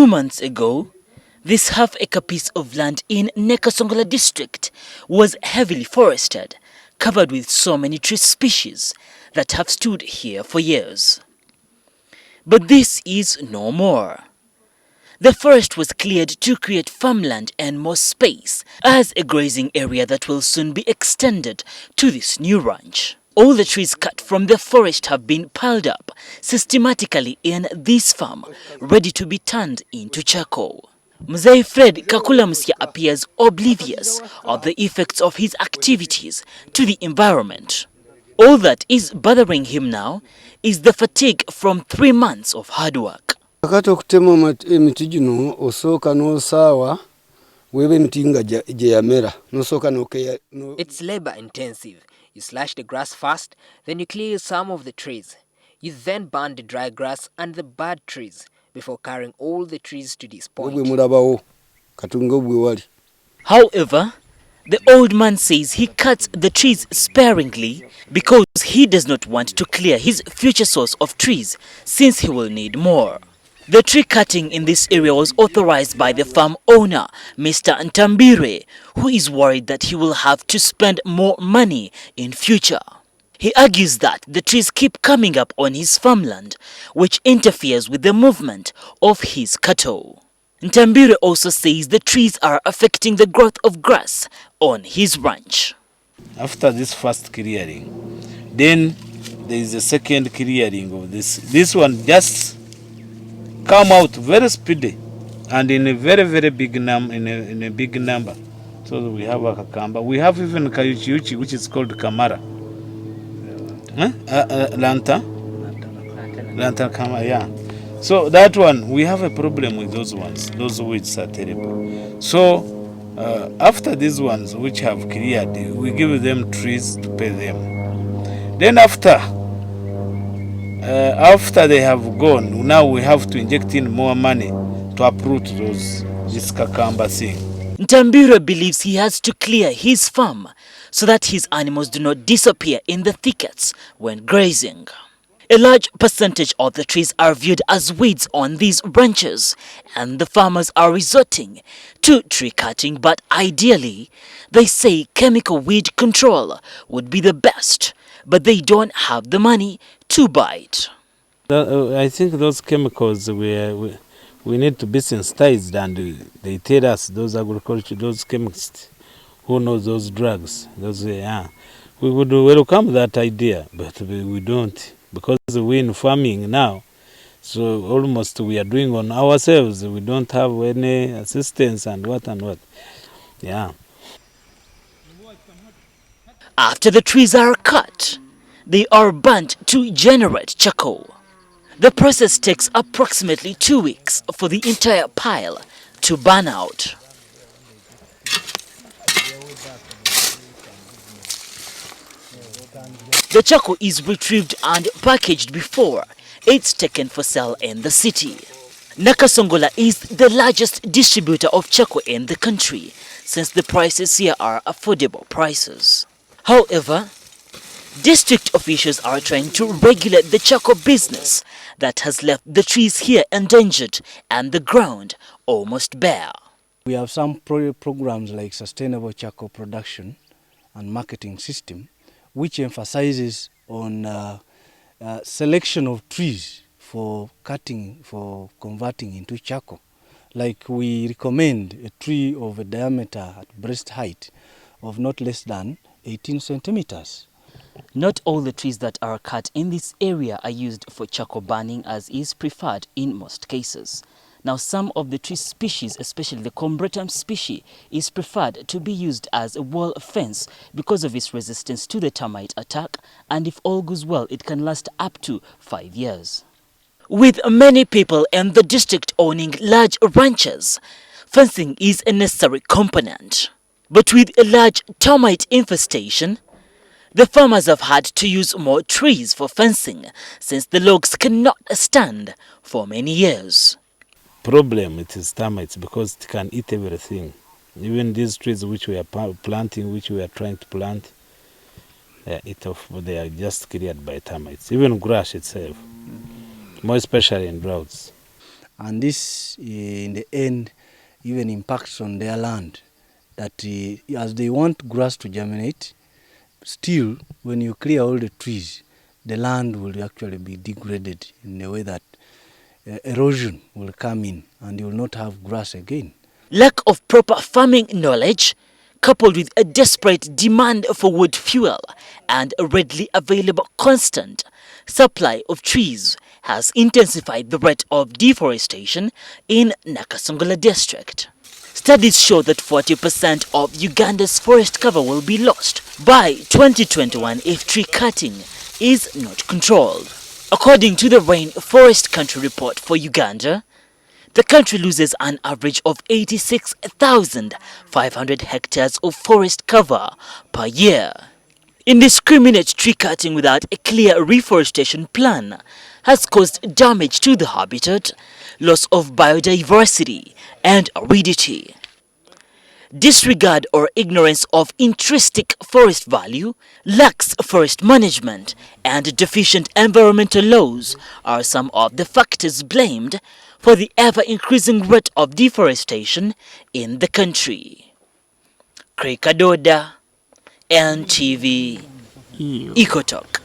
Months ago, this half-acre piece of land in Nakasongola district was heavily forested, covered with so many tree species that have stood here for years. But this is no more. The forest was cleared to create farmland and more space as a grazing area that will soon be extended to this new ranch. All the trees cut from the forest have been piled up systematically in this farm, ready to be turned into charcoal. Mzee Fred Kakulamusya appears oblivious of the effects of his activities to the environment. All that is bothering him now is the fatigue from 3 months of hard work. It's labor intensive. You slash the grass first, then you clear some of the trees. You then burn the dry grass and the bad trees before carrying all the trees to this point. However, the old man says he cuts the trees sparingly because he does not want to clear his future source of trees since he will need more. The tree cutting in this area was authorized by the farm owner, Mr. Ntambire, who is worried that he will have to spend more money in future. He argues that the trees keep coming up on his farmland, which interferes with the movement of his cattle. Ntambire also says the trees are affecting the growth of grass on his ranch. After this first clearing, then there is a second clearing of this. This one just come out very speedy and in a very big in a big number. So we have a kakamba. We have even kayuchi, which is called kamara. Lanta kama, yeah. So that one, we have a problem with those ones. Those weeds are terrible. So after these ones which have cleared, we give them trees to pay them. Then after they have gone, now we have to inject in more money to uproot this kakamba thing. Ntambire believes he has to clear his farm so that his animals do not disappear in the thickets when grazing. A large percentage of the trees are viewed as weeds on these ranches, and the farmers are resorting to tree cutting, but ideally, they say chemical weed control would be the best, but they don't have the money to buy it. I think those chemicals we need to be sensitized, and they tell us, those chemists who know those drugs, we would welcome that idea, but we don't, because we're in farming now, so almost we are doing on ourselves. We don't have any assistance and what. Yeah. After the trees are cut, they are burnt to generate charcoal. The process takes approximately 2 weeks for the entire pile to burn out. The charcoal is retrieved and packaged before it's taken for sale in the city. Nakasongola is the largest distributor of charcoal in the country, since the prices here are affordable prices. However, district officials are trying to regulate the charcoal business that has left the trees here endangered and the ground almost bare. We have some programs like sustainable charcoal production and marketing system, which emphasizes on selection of trees for converting into charcoal. Like we recommend a tree of a diameter at breast height of not less than 18 centimeters. Not all the trees that are cut in this area are used for charcoal burning, as is preferred in most cases. Now, some of the tree species, especially the Combretum species, is preferred to be used as a wall fence because of its resistance to the termite attack, and if all goes well, it can last up to 5 years. With many people in the district owning large ranches, fencing is a necessary component. But with a large termite infestation, the farmers have had to use more trees for fencing, since the logs cannot stand for many years. Problem it is termites, because it can eat everything. Even these trees which we are planting, which we are trying to plant, they are just cleared by termites. Even grass itself, more especially in droughts. And this, in the end, even impacts on their land. That as they want grass to germinate, still, when you clear all the trees, the land will actually be degraded in a way that erosion will come in and you will not have grass again. Lack of proper farming knowledge, coupled with a desperate demand for wood fuel and a readily available constant supply of trees, has intensified the rate of deforestation in Nakasongola district. Studies show that 40% of Uganda's forest cover will be lost by 2021 if tree cutting is not controlled. According to the Rainforest Country Report for Uganda, the country loses an average of 86,500 hectares of forest cover per year. Indiscriminate tree cutting without a clear reforestation plan has caused damage to the habitat, loss of biodiversity, and aridity. Disregard or ignorance of intrinsic forest value, lax forest management, and deficient environmental laws are some of the factors blamed for the ever-increasing rate of deforestation in the country. Kadoda, NTV, Eco Talk.